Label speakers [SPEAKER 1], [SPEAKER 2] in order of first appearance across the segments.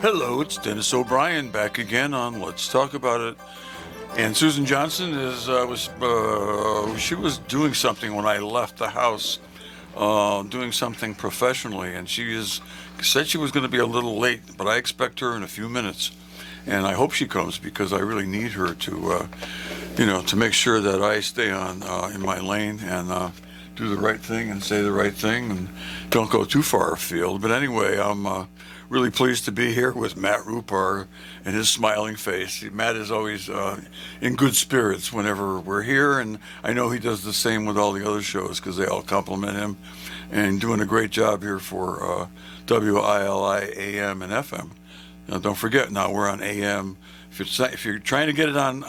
[SPEAKER 1] Hello, it's Dennis O'Brien back again on Let's Talk About It. And Susan Johnson she was doing something when I left the house, doing something professionally, and said she was going to be a little late, but I expect her in a few minutes, and I hope she comes because I really need her to, to make sure that I stay in my lane and do the right thing and say the right thing and don't go too far afield. But anyway, I'm really pleased to be here with Matt Rupar and his smiling face. Matt is always in good spirits whenever we're here, and I know he does the same with all the other shows because they all compliment him, and doing a great job here for WILI AM and FM. Now, don't forget, now we're on AM. If you're trying to get it on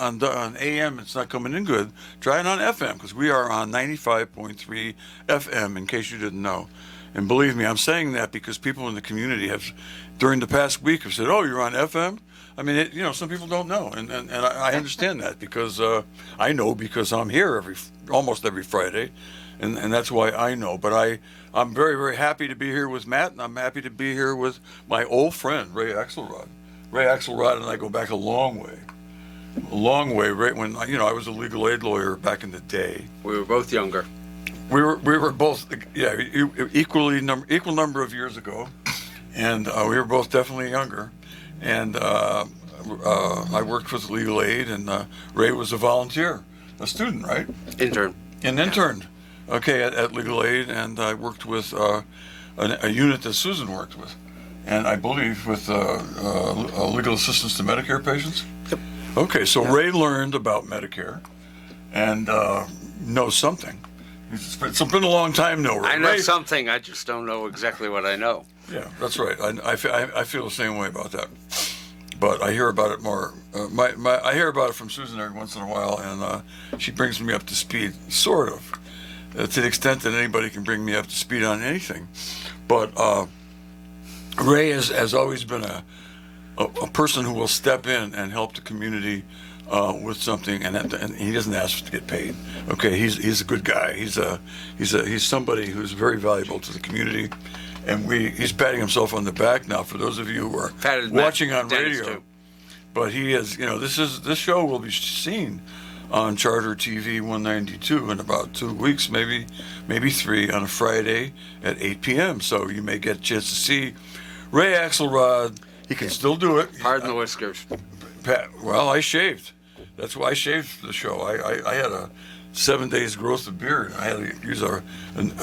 [SPEAKER 1] AM, it's not coming in good, try it on FM, because we are on 95.3 FM, in case you didn't know. And believe me, I'm saying that because people in the community have, during the past week, have said, "Oh, you're on FM?" I mean, some people don't know, and I understand that because I know because I'm here almost every Friday, and that's why I know. But I'm very, very happy to be here with Matt, and I'm happy to be here with my old friend Ray Axelrod. Ray Axelrod and I go back a long way. Right when I was a legal aid lawyer back in the day.
[SPEAKER 2] We were both younger.
[SPEAKER 1] We were both, equal number of years ago, and we were both definitely younger. And I worked with legal aid, and Ray was a volunteer, a student, right?
[SPEAKER 2] Intern.
[SPEAKER 1] An intern, okay, at legal aid, and I worked with a unit that Susan worked with, and I believe with legal assistance to Medicare patients.
[SPEAKER 2] Yep.
[SPEAKER 1] Okay, so yeah. Ray learned about Medicare, and knows something. It's been a long time now.
[SPEAKER 2] I know something. I just don't know exactly what I know.
[SPEAKER 1] Yeah, that's right. I feel the same way about that. But I hear about it more. I hear about it from Susan every once in a while, and she brings me up to speed, sort of, to the extent that anybody can bring me up to speed on anything. But Ray has always been a person who will step in and help the community with something, and he doesn't ask to get paid. Okay, he's a good guy. He's somebody who's very valuable to the community, and he's patting himself on the back now. For those of you who are watching on radio, but he is. This show will be seen on Charter TV 192 in about 2 weeks, maybe 3, on a Friday at 8 p.m. So you may get a chance to see Ray Axelrod. He can still do it.
[SPEAKER 2] Pardon the whiskers.
[SPEAKER 1] Well, I shaved. That's why I shaved for the show. I had a 7 days growth of beard. I had to use I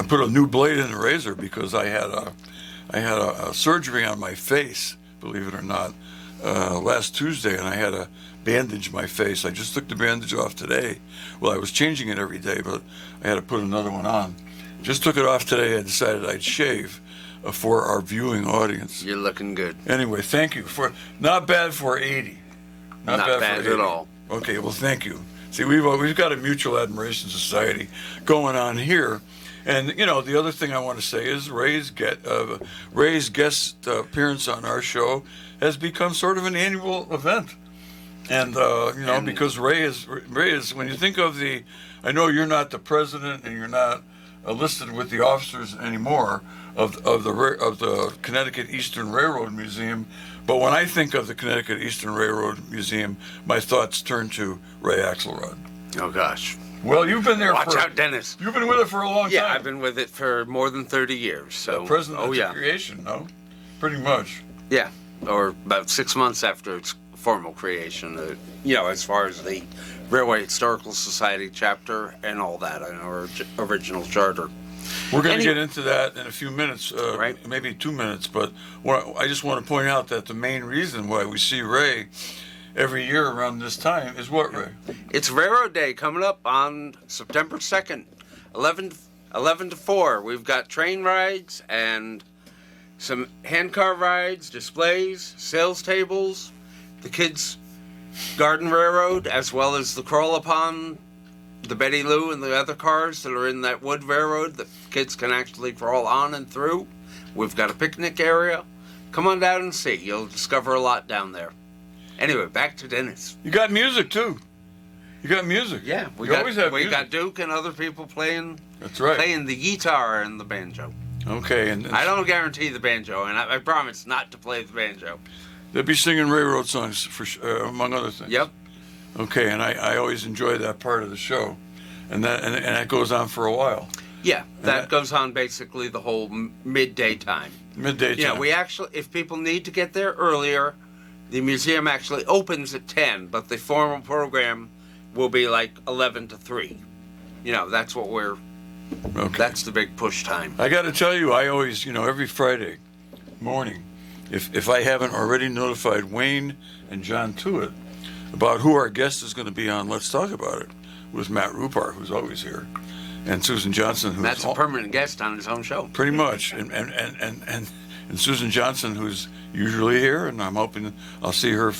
[SPEAKER 1] put a new blade in the razor because I had a surgery on my face, believe it or not, last Tuesday, and I had to bandage my face. I just took the bandage off today. Well, I was changing it every day, but I had to put another one on. Just took it off today. I decided I'd shave for our viewing audience.
[SPEAKER 2] You're looking good.
[SPEAKER 1] Anyway, thank you for not bad for 80.
[SPEAKER 2] Not bad at all.
[SPEAKER 1] Okay, well, thank you. See, we've got a mutual admiration society going on here, and the other thing I want to say is Ray's guest appearance on our show has become sort of an annual event, and because Ray is when you think of I know you're not the president and you're not listed with the officers anymore of the Connecticut Eastern Railroad Museum. But when I think of the Connecticut Eastern Railroad Museum, my thoughts turn to Ray Axelrod.
[SPEAKER 2] Oh, gosh.
[SPEAKER 1] Well, you've been there
[SPEAKER 2] Watch out, Dennis.
[SPEAKER 1] You've been with it for a long time.
[SPEAKER 2] Yeah, I've been with it for more than 30 years. So.
[SPEAKER 1] President of the creation, no? Pretty much.
[SPEAKER 2] Yeah, or about 6 months after its formal creation, as far as the Railway Historical Society chapter and all that, and our original charter.
[SPEAKER 1] We're going to get into that in a few minutes,
[SPEAKER 2] right?
[SPEAKER 1] Maybe 2 minutes, but I just want to point out that the main reason why we see Ray every year around this time is what, Ray?
[SPEAKER 2] It's Railroad Day coming up on September 2nd, 11 to 4. We've got train rides and some handcar rides, displays, sales tables, the kids' garden railroad, as well as the crawl upon the Betty Lou and the other cars that are in that wood railroad that kids can actually crawl on and through. We've got a picnic area. Come on down and see. You'll discover a lot down there. Anyway, back to Dennis.
[SPEAKER 1] You got music, too. You got music.
[SPEAKER 2] Yeah.
[SPEAKER 1] We
[SPEAKER 2] got Duke and other people playing.
[SPEAKER 1] That's right.
[SPEAKER 2] Playing the guitar and the banjo.
[SPEAKER 1] Okay. And
[SPEAKER 2] I don't guarantee the banjo, and I promise not to play the banjo.
[SPEAKER 1] They'll be singing railroad songs among other things.
[SPEAKER 2] Yep.
[SPEAKER 1] Okay, and I always enjoy that part of the show, and that goes on for a while.
[SPEAKER 2] Yeah, that goes on basically the whole midday time.
[SPEAKER 1] Midday time.
[SPEAKER 2] Yeah, we actually, if people need to get there earlier, the museum actually opens at 10, but the formal program will be like 11 to 3. That's what that's the big push time.
[SPEAKER 1] I got to tell you, I always, every Friday morning, if I haven't already notified Wayne and John Tuitt about who our guest is going to be on Let's Talk About It, with Matt Rupar, who's always here, and Susan Johnson, who's
[SPEAKER 2] that's a permanent guest on his own show.
[SPEAKER 1] Pretty much, and Susan Johnson, who's usually here, and I'm hoping I'll see her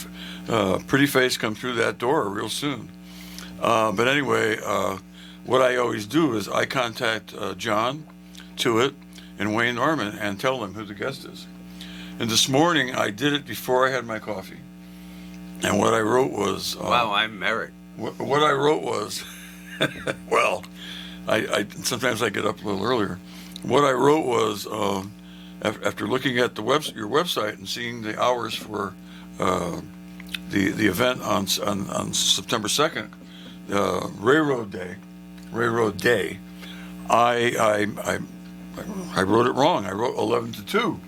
[SPEAKER 1] pretty face come through that door real soon. But anyway, what I always do is I contact John Tuitt and Wayne Norman and tell them who the guest is. And this morning I did it before I had my coffee. And what I wrote was...
[SPEAKER 2] wow, I'm married.
[SPEAKER 1] What I wrote was... well, I sometimes I get up a little earlier. What I wrote was, after looking at your website and seeing the hours for the event on September 2nd, Railroad Day, I wrote it wrong. I wrote 11 to 2.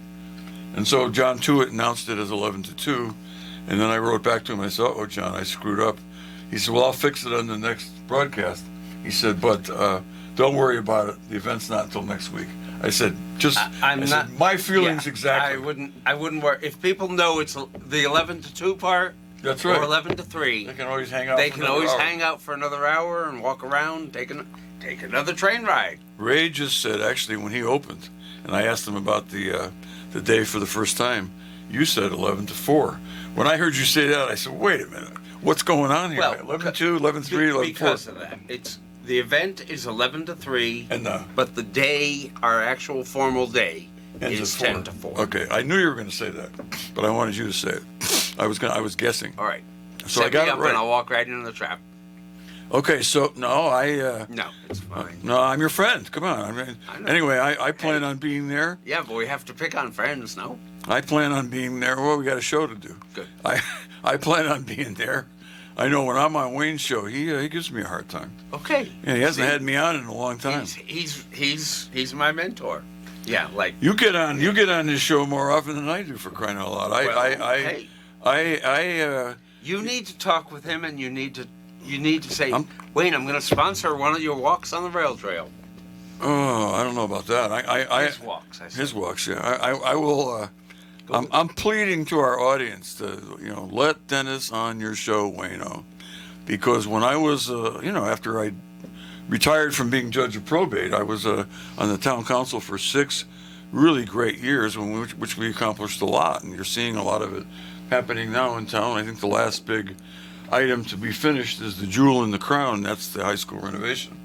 [SPEAKER 1] And so John Tuitt announced it as 11 to 2. And then I wrote back to him. I said, "Oh, John, I screwed up." He said, "Well, I'll fix it on the next broadcast." He said, "But don't worry about it. The event's not until next week." I said, "My feelings exactly."
[SPEAKER 2] I wouldn't worry. If people know it's the 11 to 2 part,
[SPEAKER 1] that's right,
[SPEAKER 2] or 11 to 3,
[SPEAKER 1] they can always hang out.
[SPEAKER 2] They can always hang out for another hour and walk around, take another train ride.
[SPEAKER 1] Ray just said, actually, when he opened, and I asked him about the day for the first time, you said 11 to 4. When I heard you say that, I said, "Wait a minute, what's going on here?"
[SPEAKER 2] Well,
[SPEAKER 1] 11 to 2, 11 to 3, 11 to 4.
[SPEAKER 2] Because of that, the event is 11 to 3, but the day, our actual formal day, is 10 to 4.
[SPEAKER 1] Okay, I knew you were going to say that, but I wanted you to say it. I was guessing.
[SPEAKER 2] All right.
[SPEAKER 1] So
[SPEAKER 2] Set
[SPEAKER 1] I got
[SPEAKER 2] me
[SPEAKER 1] it
[SPEAKER 2] up
[SPEAKER 1] right.
[SPEAKER 2] and I'll walk right into the trap.
[SPEAKER 1] Okay, so no,
[SPEAKER 2] no, it's fine.
[SPEAKER 1] No, I'm your friend. Come on. Anyway, I plan on being there.
[SPEAKER 2] Yeah, but we have to pick on friends, no?
[SPEAKER 1] I plan on being there. Well, we got a show to do.
[SPEAKER 2] Good.
[SPEAKER 1] I plan on being there. I know when I'm on Wayne's show, he gives me a hard time.
[SPEAKER 2] Okay.
[SPEAKER 1] Yeah, he hasn't had me on in a long time.
[SPEAKER 2] He's my mentor. Yeah, like
[SPEAKER 1] you get on this show more often than I do, for crying out loud.
[SPEAKER 2] You need to talk with him, and you need to say, Wayne, I'm going to sponsor one of your walks on the rail trail.
[SPEAKER 1] Oh, I don't know about that.
[SPEAKER 2] His walks.
[SPEAKER 1] His walks. Yeah, I will. I'm pleading to our audience to let Dennis on your show, Wayno, because when I was after I retired from being judge of probate, I was on the town council for 6 really great years, which we accomplished a lot, and you're seeing a lot of it happening now in town. I think the last big item to be finished is the jewel in the crown. That's the high school renovation.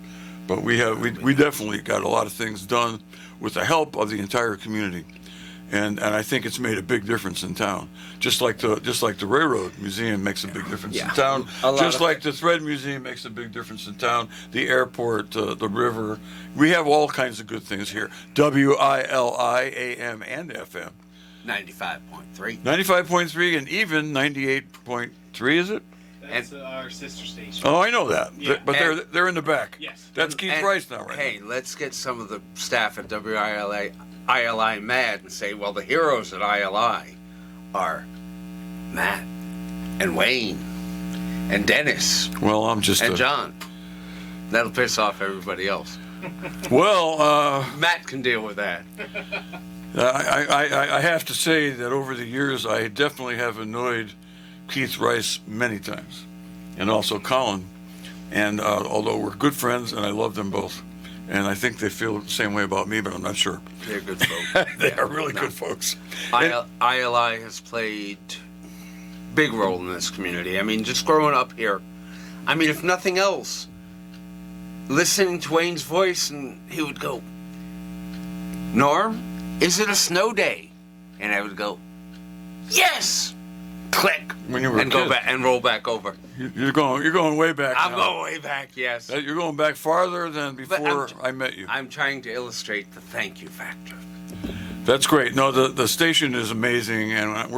[SPEAKER 1] But we definitely got a lot of things done with the help of the entire community, and I think it's made a big difference in town. Just like the Railroad Museum makes a big difference in town. Just like the Thread Museum makes a big difference in town. The airport, the river. We have all kinds of good things here. WILI AM and FM.
[SPEAKER 2] 95.3.
[SPEAKER 1] 95.3 and even 98.3, is it?
[SPEAKER 3] That's our sister station.
[SPEAKER 1] Oh, I know that.
[SPEAKER 3] Yeah.
[SPEAKER 1] But they're in the back.
[SPEAKER 3] Yes.
[SPEAKER 1] That's Keith Price now, right?
[SPEAKER 2] Hey, let's get some of the staff at ILI mad and say, well, the heroes at ILI are Matt and Wayne and Dennis.
[SPEAKER 1] Well, I'm just
[SPEAKER 2] and John. That'll piss off everybody else.
[SPEAKER 1] Well,
[SPEAKER 2] Matt can deal with that.
[SPEAKER 1] I have to say that over the years, I definitely have annoyed Keith Rice many times, and also Colin. And although we're good friends, and I love them both, and I think they feel the same way about me, but I'm not sure.
[SPEAKER 2] They're good folks.
[SPEAKER 1] They are really good folks.
[SPEAKER 2] ILI has played big role in this community. I mean, just growing up here. I mean, if nothing else, listening to Wayne's voice, and he would go, "Norm, is it a snow day?" And I would go, "Yes!" Click.
[SPEAKER 1] When you were
[SPEAKER 2] and go back and roll back over.
[SPEAKER 1] You're going way back.
[SPEAKER 2] I'm going way back. Yes.
[SPEAKER 1] You're going back farther than before I met you.
[SPEAKER 2] I'm trying to illustrate the thank you factor.
[SPEAKER 1] That's great. No, the station is amazing, and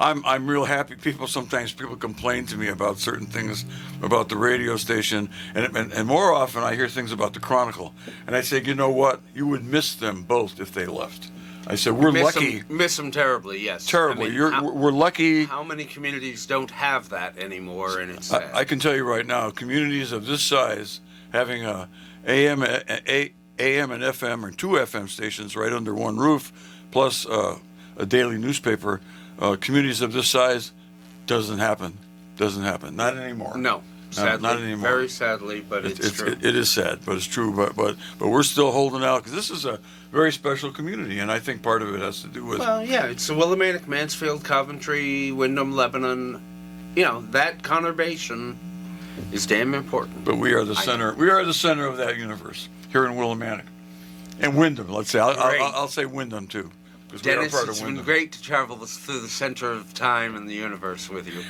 [SPEAKER 1] I'm real happy. Sometimes people complain to me about certain things about the radio station, and more often I hear things about the Chronicle, and I say, you know what, you would miss them both if they left. I said, we're lucky.
[SPEAKER 2] Miss them terribly, yes.
[SPEAKER 1] Terribly. We're lucky.
[SPEAKER 2] How many communities don't have that anymore? And it's sad.
[SPEAKER 1] I can tell you right now, communities of this size having a AM and FM, or 2 FM stations right under one roof, plus a daily newspaper. Communities of this size doesn't happen. Not anymore.
[SPEAKER 2] No. Sadly,
[SPEAKER 1] not anymore.
[SPEAKER 2] Very sadly, but it's true.
[SPEAKER 1] It is sad, but it's true. But we're still holding out because this is a very special community, and I think part of it has to do with.
[SPEAKER 2] Well, yeah, it's the Willimantic, Mansfield, Coventry, Wyndham, Lebanon. You know, that conurbation is damn important.
[SPEAKER 1] But we are the center. We are the center of that universe here in Willimantic, and Wyndham. Let's say I'll say Wyndham too.
[SPEAKER 2] Dennis, it's been great to travel through the center of time and the universe with you.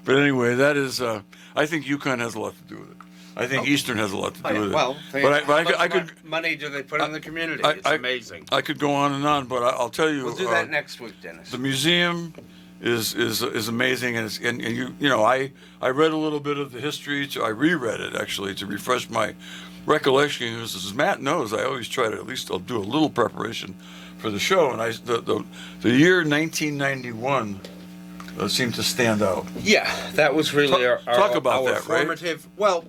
[SPEAKER 1] But anyway, that is. I think UConn has a lot to do with it. I think Eastern has a lot to do with it.
[SPEAKER 2] Well,
[SPEAKER 1] I could.
[SPEAKER 2] Money do they put in the community? It's amazing.
[SPEAKER 1] I could go on and on, but I'll tell you.
[SPEAKER 2] We'll do that next week, Dennis.
[SPEAKER 1] The museum is amazing, and you know I read a little bit of the history. I reread it actually to refresh my recollection. As Matt knows, I always try to at least I'll do a little preparation for the show, and the year 1991 seemed to stand out.
[SPEAKER 2] Yeah, that was really our formative. Right? Well,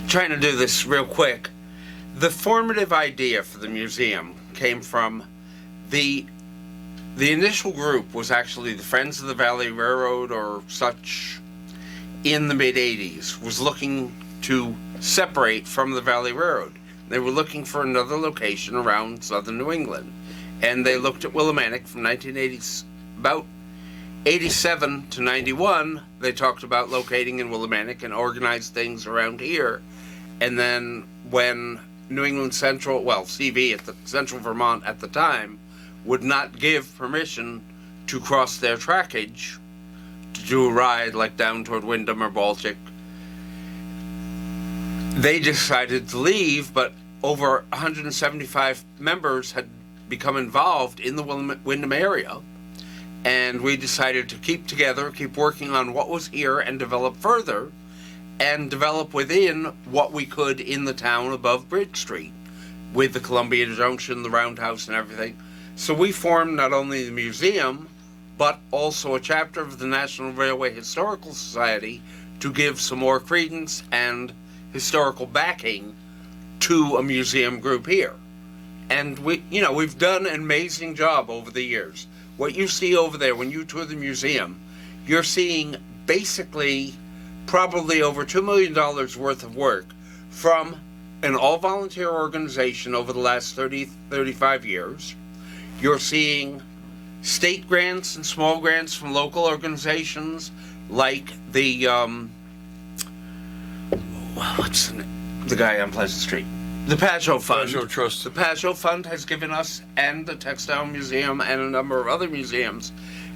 [SPEAKER 2] trying to do this real quick. The formative idea for the museum came from the initial group was actually the Friends of the Valley Railroad or such in the mid-'80s, was looking to separate from the Valley Railroad. They were looking for another location around southern New England. And they looked at Willimantic from 1980s, about 87 to 91. They talked about locating in Willimantic and organized things around here. And then when New England Central, CV at the Central Vermont at the time, would not give permission to cross their trackage to do a ride like down toward Wyndham or Baltic, they decided to leave, but over 175 members had become involved in the Wyndham area, and we decided to keep together, keep working on what was here, and develop further, and develop within what we could in the town above Bridge Street, with the Columbia Junction, the Roundhouse, and everything. So we formed not only the museum, but also a chapter of the National Railway Historical Society to give some more credence and historical backing to a museum group here. And we've done an amazing job over the years. What you see over there when you tour the museum, you're seeing basically probably over $2 million worth of work from an all-volunteer organization over the last 35 years. You're seeing state grants and small grants from local organizations like the what's the guy on Pleasant Street? The Pajot Fund.
[SPEAKER 1] Pajot Trust.
[SPEAKER 2] The Pajot Fund has given us, and the Textile Museum and a number of other museums,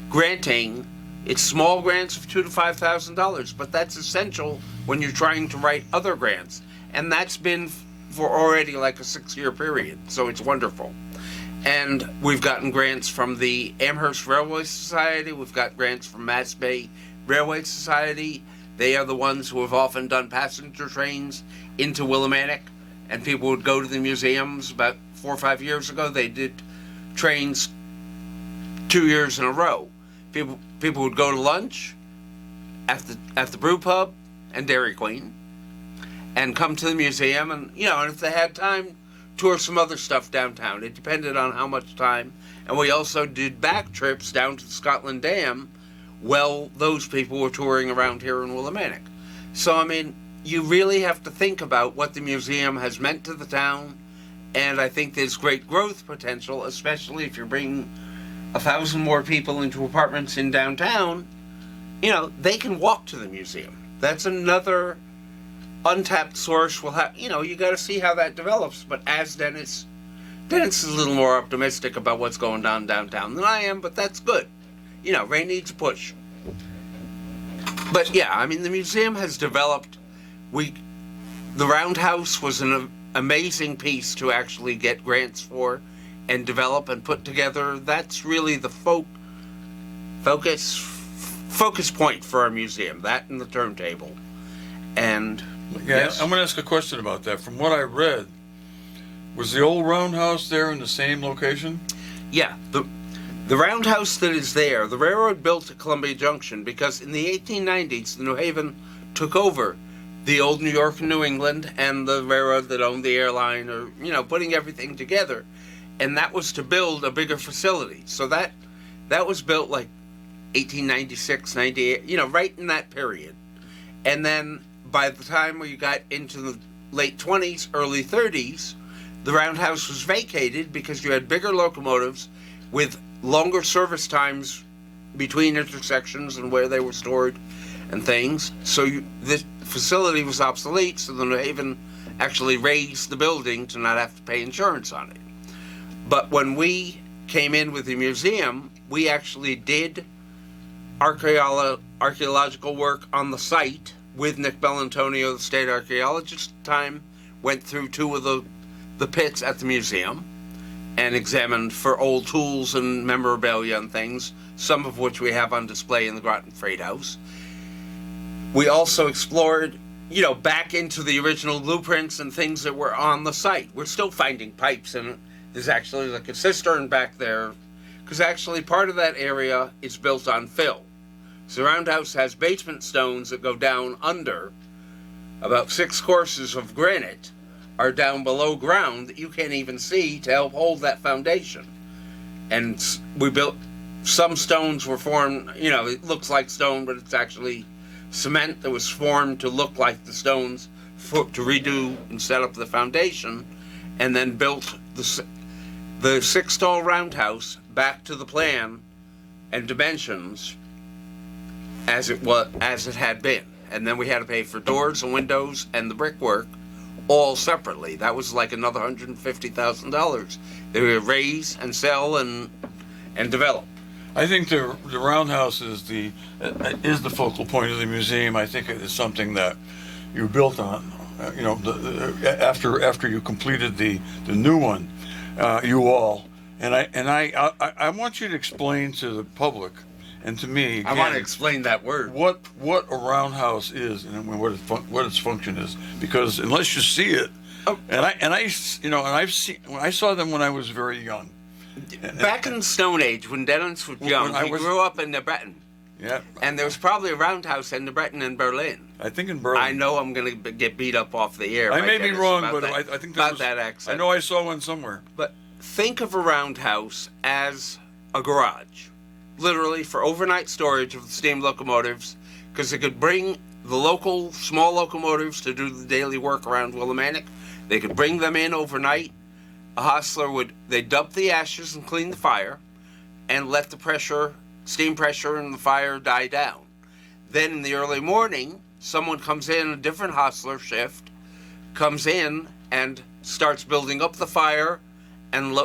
[SPEAKER 2] granting. It's small grants of $2,000 to $5,000, but that's essential when you're trying to write other grants. And that's been for already like a 6-year period, so it's wonderful. And we've gotten grants from the Amherst Railway Society. We've got grants from Mass Bay Railway Society. They are the ones who have often done passenger trains into Willimantic, and people would go to the museums. About 4 or 5 years ago, they did trains 2 years in a row. People would go to lunch at the brew pub and Dairy Queen, and come to the museum, and and if they had time, tour some other stuff downtown. It depended on how much time. And we also did back trips down to Scotland Dam. Well, those people were touring around here in Willimantic. So I mean, you really have to think about what the museum has meant to the town, and I think there's great growth potential, especially if you're bringing 1,000 more people into apartments in downtown. They can walk to the museum. That's another untapped source. We'll have, you got to see how that develops. But as Dennis is a little more optimistic about what's going on downtown than I am, but that's good. Ray needs a push. But yeah, I mean, the museum has developed. The Roundhouse was an amazing piece to actually get grants for, and develop and put together. That's really the focus point for our museum, that and the turntable. And
[SPEAKER 1] Yeah,
[SPEAKER 2] yes.
[SPEAKER 1] I'm going to ask a question about that. From what I read, was the old roundhouse there in the same location?
[SPEAKER 2] Yeah, the roundhouse that is there, the railroad built at Columbia Junction because in the 1890s, the New Haven took over the old New York and New England and the railroad that owned the airline, or, you know, putting everything together. And that was to build a bigger facility. So that was built like 1896, 98, you know, right in that period. And then by the time we got into the late 20s, early 30s, the roundhouse was vacated because you had bigger locomotives with longer service times between intersections and where they were stored and things. So this facility was obsolete, so the New Haven actually raised the building to not have to pay insurance on it. But when we came in with the museum, we actually did archaeological work on the site with Nick Bellantonio, the state archaeologist at the time, went through two of the pits at the museum and examined for old tools and memorabilia and things, some of which we have on display in the Groton Freight House. We also explored, you know, back into the original blueprints and things that were on the site. We're still finding pipes, and there's actually like a cistern back there, because actually part of that area is built on fill. So the roundhouse has basement stones that go down under. About 6 courses of granite are down below ground that you can't even see to help hold that foundation. And we built, some stones were formed, you know, it looks like stone, but it's actually cement that was formed to look like the stones to redo and set up the foundation, and then built the 6-stall roundhouse back to the plan and dimensions as it had been. And then we had to pay for doors and windows and the brickwork all separately. That was like another $150,000. They would raise and sell and develop.
[SPEAKER 1] I think the roundhouse is the focal point of the museum. I think it is something that you built on. You know, after you completed the new one, you all and I want you to explain to the public and to me. Again,
[SPEAKER 2] I want to explain that word.
[SPEAKER 1] What a roundhouse is and what its function is, because unless you see it, I saw them when I was very young.
[SPEAKER 2] Back in the Stone Age, when Dennis was young, he grew up in New Breton.
[SPEAKER 1] Yeah.
[SPEAKER 2] And there was probably a roundhouse in New Breton in Berlin.
[SPEAKER 1] I think in Berlin.
[SPEAKER 2] I know I'm going to get beat up off the air.
[SPEAKER 1] I may be wrong,
[SPEAKER 2] about
[SPEAKER 1] but
[SPEAKER 2] that,
[SPEAKER 1] I think
[SPEAKER 2] about that accent.
[SPEAKER 1] I know I saw one somewhere.
[SPEAKER 2] But think of a roundhouse as a garage, literally for overnight storage of the steam locomotives, because it could bring the local small locomotives to do the daily work around Willimantic. They could bring them in overnight. A hostler they'd dump the ashes and clean the fire and let the steam pressure in the fire die down. Then in the early morning, someone comes in, a different hostler shift, comes in and starts building up the fire and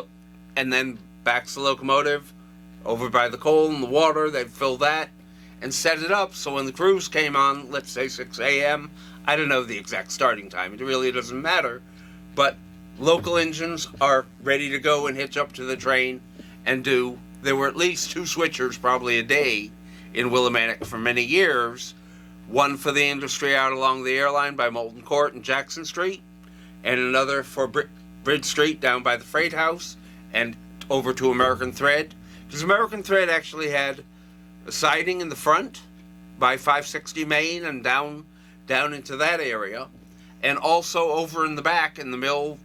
[SPEAKER 2] then backs the locomotive over by the coal and the water. They'd fill that and set it up. So when the crews came on, let's say 6 a.m., I don't know the exact starting time. It really doesn't matter. But local engines are ready to go and hitch up to the train and do. There were at least 2 switchers probably a day in Willimantic for many years. One for the industry out along the airline by Moulton Court and Jackson Street, and another for Bridge Street down by the Freight House and over to American Thread. Because American Thread actually had a siding in the front by 560 Main and down into that area. And also over in the back in the mill,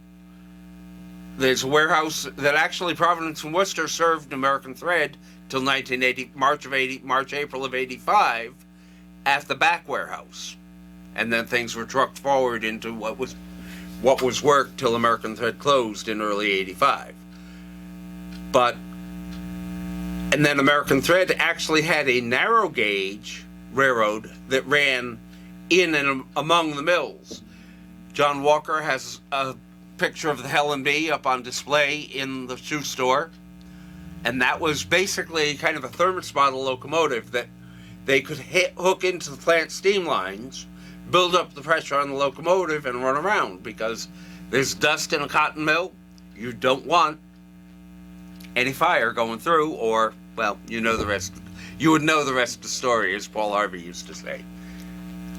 [SPEAKER 2] there's a warehouse that actually Providence and Worcester served American Thread till 1980, March, April of 85 at the back warehouse. And then things were trucked forward into what was worked till American Thread closed in early 85. And then American Thread actually had a narrow gauge railroad that ran in and among the mills. John Walker has a picture of the Helen B up on display in the shoe store, and that was basically kind of a thermos bottle locomotive that they could hook into the plant steam lines, build up the pressure on the locomotive, and run around, because there's dust in a cotton mill. You don't want any fire going through, or, well, you know the rest. You would know the rest of the story, as Paul Harvey used to say.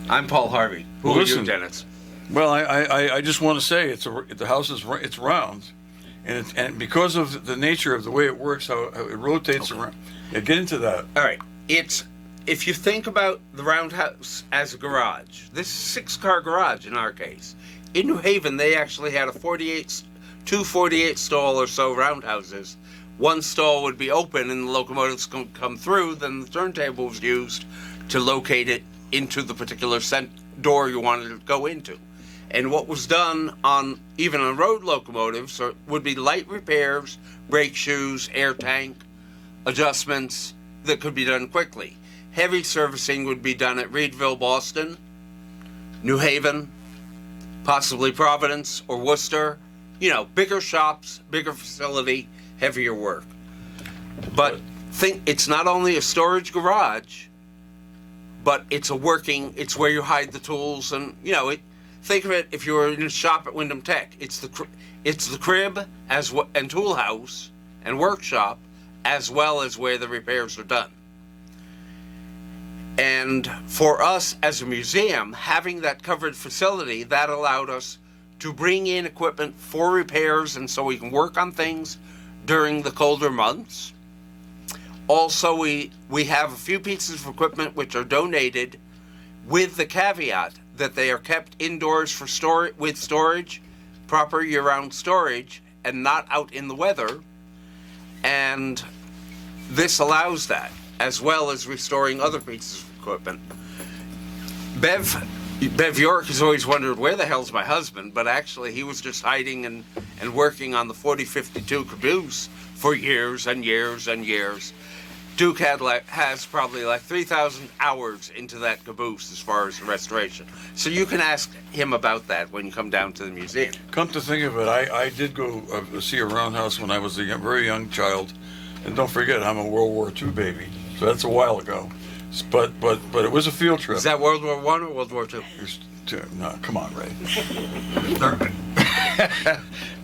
[SPEAKER 2] I'm Paul Harvey. Who
[SPEAKER 1] Well,
[SPEAKER 2] are you,
[SPEAKER 1] listen.
[SPEAKER 2] Dennis?
[SPEAKER 1] Well, I just want to say the house it's round, and because of the nature of the way it works, how it rotates around. Yeah, get into that.
[SPEAKER 2] All right. If you think about the roundhouse as a garage, this is a 6-car garage in our case. In New Haven, they actually had two 48 stall or so roundhouses. One stall would be open and the locomotives could come through, then the turntable was used to locate it into the particular door you wanted it to go into. And what was done even on road locomotives would be light repairs, brake shoes, air tank, adjustments that could be done quickly. Heavy servicing would be done at Reedville, Boston, New Haven, possibly Providence or Worcester. Bigger shops, bigger facility, heavier work. But think it's not only a storage garage, but it's where you hide the tools, and think of it if you were in a shop at Wyndham Tech. It's the crib and tool house and workshop, as well as where the repairs are done. And for us as a museum, having that covered facility, that allowed us to bring in equipment for repairs, and so we can work on things during the colder months. Also, we have a few pieces of equipment which are donated with the caveat that they are kept indoors with storage, proper year-round storage, and not out in the weather. And this allows that, as well as restoring other pieces of equipment. Bev York has always wondered, where the hell's my husband? But actually, he was just hiding and working on the 4052 caboose for years and years and years. Duke has probably 3,000 hours into that caboose as far as the restoration. So you can ask him about that when you come down to the museum.
[SPEAKER 1] Come to think of it, I did go see a roundhouse when I was a very young child, and don't forget, I'm a World War II baby, so that's a while ago. But it was a field trip.
[SPEAKER 2] Is that World War I or World War II?
[SPEAKER 1] No, come on, Ray.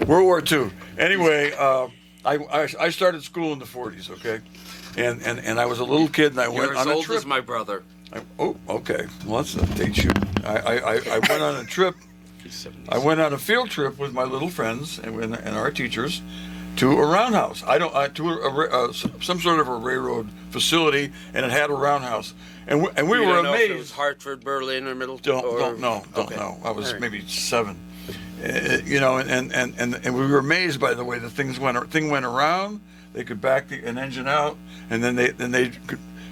[SPEAKER 1] World War II. Anyway, I started school in the 40s, okay? And I was a little kid, and I went on a trip.
[SPEAKER 2] You're as old as my brother.
[SPEAKER 1] Okay. Well, that's a date shoot. I went on a trip. I went on a field trip with my little friends and our teachers to a roundhouse. Some sort of a railroad facility, and it had a roundhouse. And we
[SPEAKER 2] You
[SPEAKER 1] were
[SPEAKER 2] don't know if
[SPEAKER 1] amazed.
[SPEAKER 2] it was Hartford, Berlin, or Middleton?
[SPEAKER 1] Don't know. I was maybe 7. And we were amazed by the way the thing went around. They could back an engine out, and then they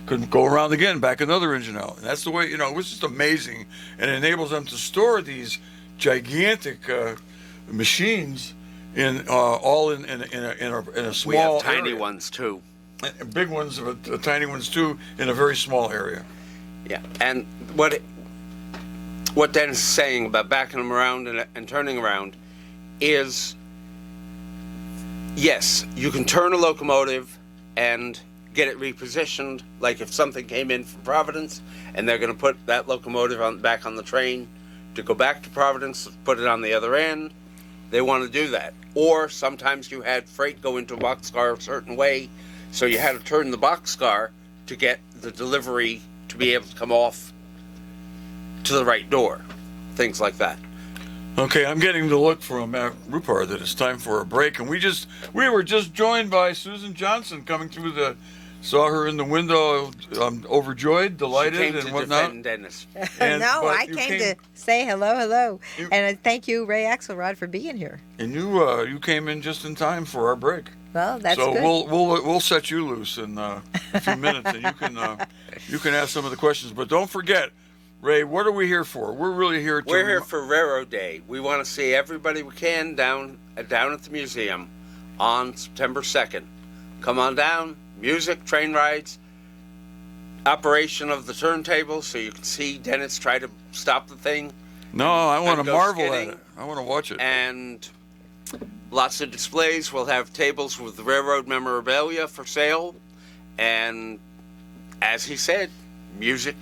[SPEAKER 1] could go around again, back another engine out. And that's the way, it was just amazing. And it enables them to store these gigantic machines all in a small.
[SPEAKER 2] We have tiny
[SPEAKER 1] area.
[SPEAKER 2] ones too.
[SPEAKER 1] And big ones, but tiny ones too, in a very small area.
[SPEAKER 2] Yeah, and what Dennis is saying about backing them around and turning around is, yes, you can turn a locomotive and get it repositioned. Like if something came in from Providence and they're going to put that locomotive back on the train to go back to Providence, put it on the other end, they want to do that. Or sometimes you had freight go into a boxcar a certain way, so you had to turn the boxcar to get the delivery to be able to come off to the right door. Things like that.
[SPEAKER 1] Okay, I'm getting the look from Matt Rupar that it's time for a break, and we were just joined by Susan Johnson coming through saw her in the window, overjoyed, delighted,
[SPEAKER 2] She came
[SPEAKER 1] and
[SPEAKER 2] to
[SPEAKER 1] whatnot.
[SPEAKER 2] defend Dennis.
[SPEAKER 4] No, I came to say hello, and thank you, Ray Axelrod, for being here.
[SPEAKER 1] And you came in just in time for our break.
[SPEAKER 4] Well, that's
[SPEAKER 1] so
[SPEAKER 4] good.
[SPEAKER 1] we'll set you loose in a few minutes, and you can ask some of the questions. But don't forget, Ray, what are we here for? We're really here to.
[SPEAKER 2] We're here for Railroad Day. We want to see everybody we can down at the museum on September 2nd. Come on down. Music, train rides, operation of the turntable, so you can see Dennis try to stop the thing.
[SPEAKER 1] No, I want to
[SPEAKER 2] go
[SPEAKER 1] marvel
[SPEAKER 2] skidding.
[SPEAKER 1] at it. I want to watch it.
[SPEAKER 2] And lots of displays. We'll have tables with the railroad memorabilia for sale. And as he said, music.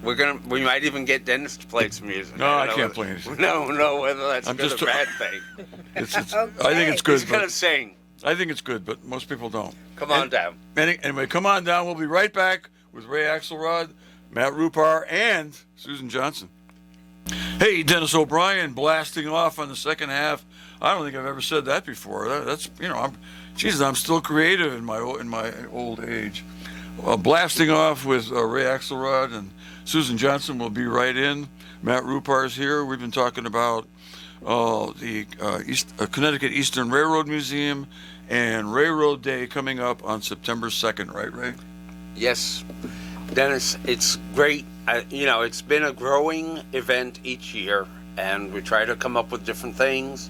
[SPEAKER 2] We might even get Dennis to play some music.
[SPEAKER 1] No, I can't play anything.
[SPEAKER 2] No, whether that's
[SPEAKER 1] I'm
[SPEAKER 2] good
[SPEAKER 1] just
[SPEAKER 2] or bad thing.
[SPEAKER 1] I think it's good.
[SPEAKER 2] He's gonna sing.
[SPEAKER 1] I think it's good, but most people don't.
[SPEAKER 2] Come on down.
[SPEAKER 1] Anyway, come on down. We'll be right back with Ray Axelrod, Matt Rupar, and Susan Johnson. Hey, Dennis O'Brien blasting off on the second half. I don't think I've ever said that before. That's I'm still creative in my old age. Blasting off with Ray Axelrod and Susan Johnson will be right in. Matt Rupar's here. We've been talking about the Connecticut Eastern Railroad Museum and Railroad Day coming up on September 2nd, right, Ray?
[SPEAKER 2] Yes, Dennis, it's great. It's been a growing event each year, and we try to come up with different things.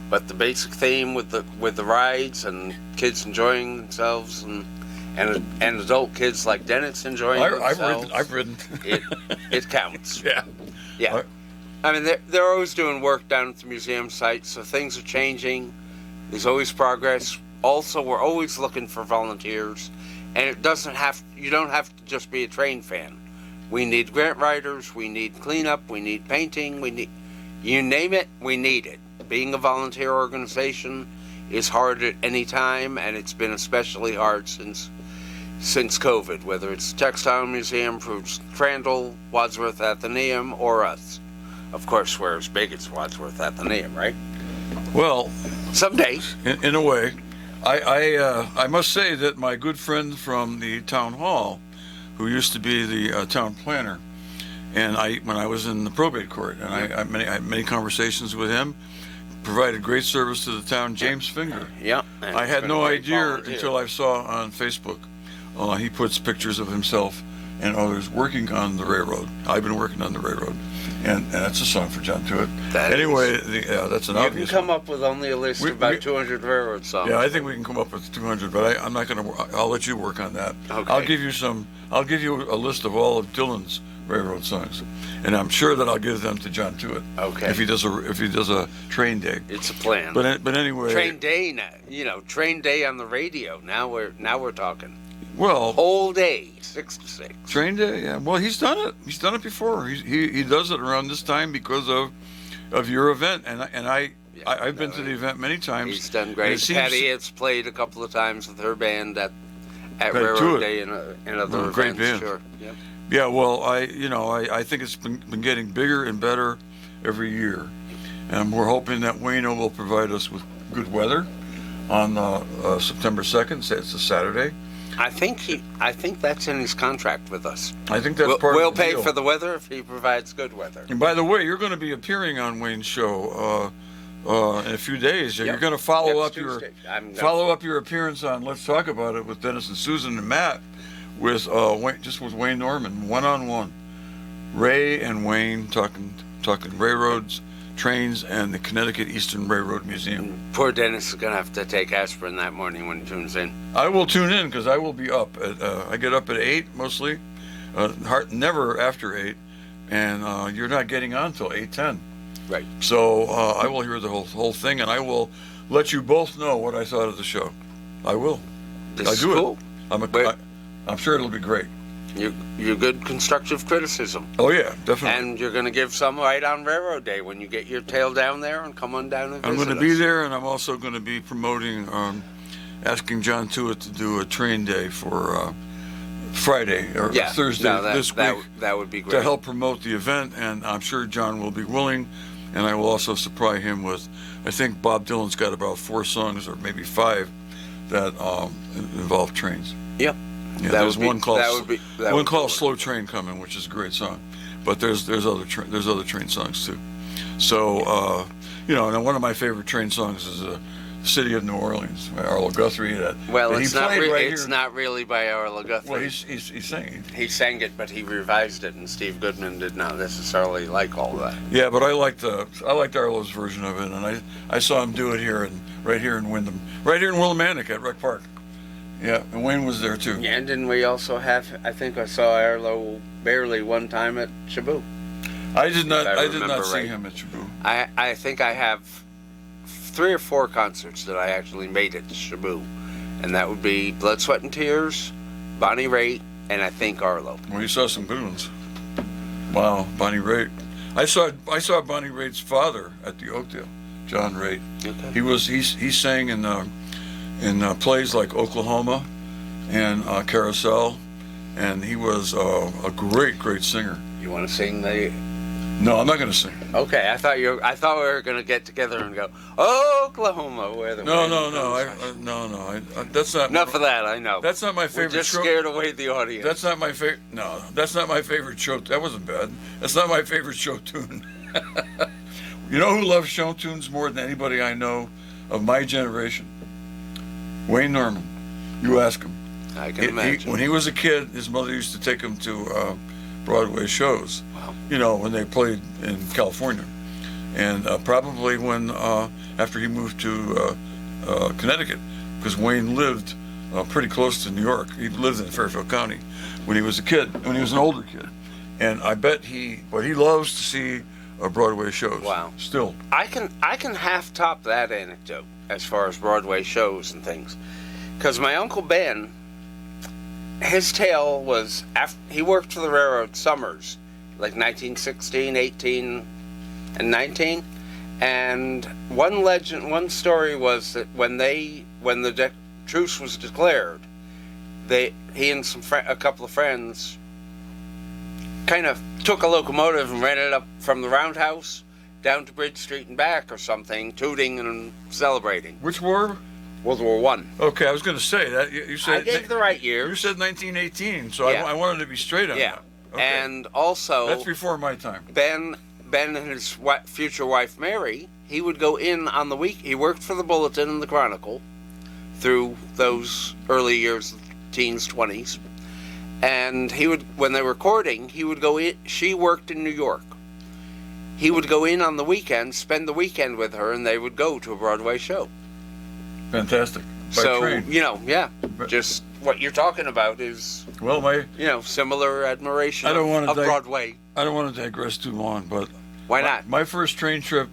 [SPEAKER 2] But the basic theme with the rides and kids enjoying themselves and adult kids like Dennis enjoying themselves.
[SPEAKER 1] I've ridden.
[SPEAKER 2] It counts.
[SPEAKER 1] Yeah.
[SPEAKER 2] I mean, they're always doing work down at the museum site, so things are changing. There's always progress. Also, we're always looking for volunteers, and you don't have to just be a train fan. We need grant writers, we need cleanup, we need painting, you name it, we need it. Being a volunteer organization is hard at any time, and it's been especially hard since COVID, whether it's Textile Museum, Crandall, Wadsworth Athenaeum, or us. Of course, we're as big as Wadsworth Athenaeum, right?
[SPEAKER 1] Well,
[SPEAKER 2] someday.
[SPEAKER 1] In a way. I must say that my good friend from the town hall, who used to be the town planner, and when I was in the probate court, and I had many conversations with him, provided great service to the town, James Finger.
[SPEAKER 2] Yeah.
[SPEAKER 1] I had no idea until I saw on Facebook. He puts pictures of himself and others working on the railroad. I've been working on the railroad, and that's a song for John Tuitt. That's an obvious.
[SPEAKER 2] You can come up with only a list of about 200 railroad songs.
[SPEAKER 1] Yeah, I think we can come up with 200, but I'm not going to. I'll let you work on that.
[SPEAKER 2] Okay.
[SPEAKER 1] I'll give you a list of all of Dylan's railroad songs, and I'm sure that I'll give them to John Tuitt.
[SPEAKER 2] Okay.
[SPEAKER 1] If he does a train day.
[SPEAKER 2] It's a plan.
[SPEAKER 1] But anyway.
[SPEAKER 2] Train day now. Train day on the radio. Now we're talking.
[SPEAKER 1] Well.
[SPEAKER 2] Whole day, 6 to 6.
[SPEAKER 1] Train day. Yeah. Well, he's done it. He's done it before. He does it around this time because of your event, and I've been to the event many times.
[SPEAKER 2] He's done great. Patty has played a couple of times with her band at Railroad Day and other events.
[SPEAKER 1] Great band.
[SPEAKER 2] Sure. Yep.
[SPEAKER 1] Yeah. Well, I think it's been getting bigger and better every year, and we're hoping that Wayno will provide us with good weather on September 2nd. It's a Saturday.
[SPEAKER 2] I think that's in his contract with us.
[SPEAKER 1] I think that's part
[SPEAKER 2] we'll
[SPEAKER 1] of the deal.
[SPEAKER 2] pay for the weather if he provides good weather.
[SPEAKER 1] And by the way, you're going to be appearing on Wayne's show in a few days. You're going to follow up your appearance on Let's Talk About It with Dennis and Susan and Matt with Wayne Norman, one-on-one. Ray and Wayne talking railroads, trains, and the Connecticut Eastern Railroad Museum.
[SPEAKER 2] Poor Dennis is going to have to take aspirin that morning when he tunes in.
[SPEAKER 1] I will tune in because I will be up. I get up at 8 mostly, never after 8, and you're not getting on until 8:10.
[SPEAKER 2] Right.
[SPEAKER 1] So I will hear the whole thing, and I will let you both know what I thought of the show. I will.
[SPEAKER 2] This is cool.
[SPEAKER 1] I'm sure it'll be great.
[SPEAKER 2] You're good constructive criticism.
[SPEAKER 1] Oh yeah, definitely.
[SPEAKER 2] And you're going to give some right on Railroad Day when you get your tail down there and come on down and visit
[SPEAKER 1] I'm going to
[SPEAKER 2] us.
[SPEAKER 1] be there, and I'm also going to be promoting, asking John Tuitt to do a train day for Friday or Thursday this week.
[SPEAKER 2] That would be great.
[SPEAKER 1] To help promote the event, and I'm sure John will be willing, and I will also supply him with, I think Bob Dylan's got about 4 songs or maybe 5 that involve trains.
[SPEAKER 2] Yep.
[SPEAKER 1] Yeah, there's one called "Slow Train" coming, which is a great song, but there's other train songs too. So and one of my favorite train songs is "City of New Orleans" by Arlo Guthrie.
[SPEAKER 2] It's not really by Arlo Guthrie.
[SPEAKER 1] Well, he's singing.
[SPEAKER 2] He sang it, but he revised it, and Steve Goodman did not necessarily like all that.
[SPEAKER 1] Yeah, but I liked Arlo's version of it, and I saw him do it right here in Wyndham, right here in Willimantic at Rec Park. Yeah, and Wayne was there too.
[SPEAKER 2] Yeah, and didn't we also have? I think I saw Arlo barely one time at Shaboo.
[SPEAKER 1] I did not see him at Shaboo.
[SPEAKER 2] I think I have 3 or 4 concerts that I actually made at Shaboo, and that would be Blood, Sweat, and Tears, Bonnie Raitt, and I think Arlo.
[SPEAKER 1] Well, you saw some good ones. Wow, Bonnie Raitt. I saw Bonnie Raitt's father at the Oakdale, John Raitt.
[SPEAKER 2] Okay.
[SPEAKER 1] He sang in in plays like Oklahoma and Carousel, and he was a great singer.
[SPEAKER 2] You want to sing the?
[SPEAKER 1] No, I'm not going to sing.
[SPEAKER 2] Okay, I thought we were going to get together and go Oklahoma, where the
[SPEAKER 1] No,
[SPEAKER 2] wind
[SPEAKER 1] no,
[SPEAKER 2] blows."
[SPEAKER 1] no. That's not.
[SPEAKER 2] Enough of that. I know.
[SPEAKER 1] That's not my
[SPEAKER 2] We're
[SPEAKER 1] favorite
[SPEAKER 2] just
[SPEAKER 1] show.
[SPEAKER 2] scared away the audience.
[SPEAKER 1] That's not my favorite. No, that's not my favorite show. That wasn't bad. That's not my favorite show tune. You know who loves show tunes more than anybody I know of my generation? Wayne Norman. You ask him.
[SPEAKER 2] I can imagine.
[SPEAKER 1] When he was a kid, his mother used to take him to Broadway shows.
[SPEAKER 2] Wow.
[SPEAKER 1] You know, when they played in California, and probably when after he moved to Connecticut, because Wayne lived pretty close to New York. He lived in Fairfield County when he was a kid, when he was an older kid, and I bet but he loves to see Broadway shows.
[SPEAKER 2] Wow.
[SPEAKER 1] Still.
[SPEAKER 2] I can half top that anecdote as far as Broadway shows and things, because my Uncle Ben, his tale was after he worked for the railroad summers, like 1916, 18, and 19, and one story was that when the truce was declared, he and a couple of friends kind of took a locomotive and ran it up from the Roundhouse down to Bridge Street and back or something, tooting and celebrating.
[SPEAKER 1] Which war?
[SPEAKER 2] World War One.
[SPEAKER 1] Okay, I was going to say that. You said
[SPEAKER 2] I gave the right year.
[SPEAKER 1] You said 1918, so
[SPEAKER 2] Yeah.
[SPEAKER 1] I wanted to be straight on
[SPEAKER 2] Yeah,
[SPEAKER 1] that. Okay.
[SPEAKER 2] and also
[SPEAKER 1] That's before my time.
[SPEAKER 2] Ben and his future wife Mary, he would go in on the week. He worked for the Bulletin and the Chronicle through those early years, teens, 20s, and he would, when they were courting, he would go in. She worked in New York. He would go in on the weekend, spend the weekend with her, and they would go to a Broadway show.
[SPEAKER 1] Fantastic. By
[SPEAKER 2] So
[SPEAKER 1] train.
[SPEAKER 2] yeah, just what you're talking about is
[SPEAKER 1] Well,
[SPEAKER 2] similar admiration
[SPEAKER 1] I don't wanna
[SPEAKER 2] of Broadway.
[SPEAKER 1] I don't want to digress too long, but
[SPEAKER 2] Why not?
[SPEAKER 1] My first train trip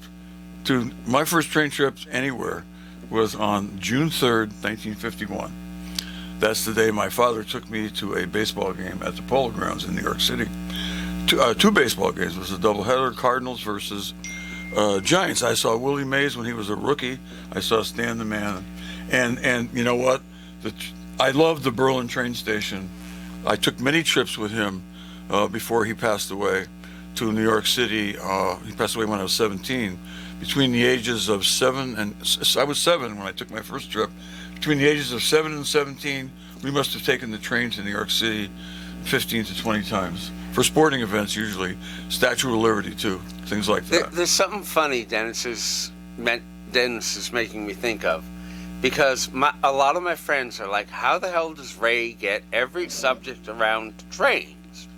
[SPEAKER 1] anywhere was on June 3rd, 1951. That's the day my father took me to a baseball game at the Polo Grounds in New York City. Two baseball games. It was a doubleheader, Cardinals versus Giants. I saw Willie Mays when he was a rookie. I saw Stan the Man. And you know what? I loved the Berlin train station. I took many trips with him before he passed away to New York City. He passed away when I was 17. Between the ages of 7 and I was 7 when I took my first trip. Between the ages of 7 and 17, we must have taken the train to New York City 15 to 20 times for sporting events, usually Statue of Liberty too, things like that.
[SPEAKER 2] There's something funny Dennis is making me think of, because a lot of my friends are like, how the hell does Ray get every subject around trains?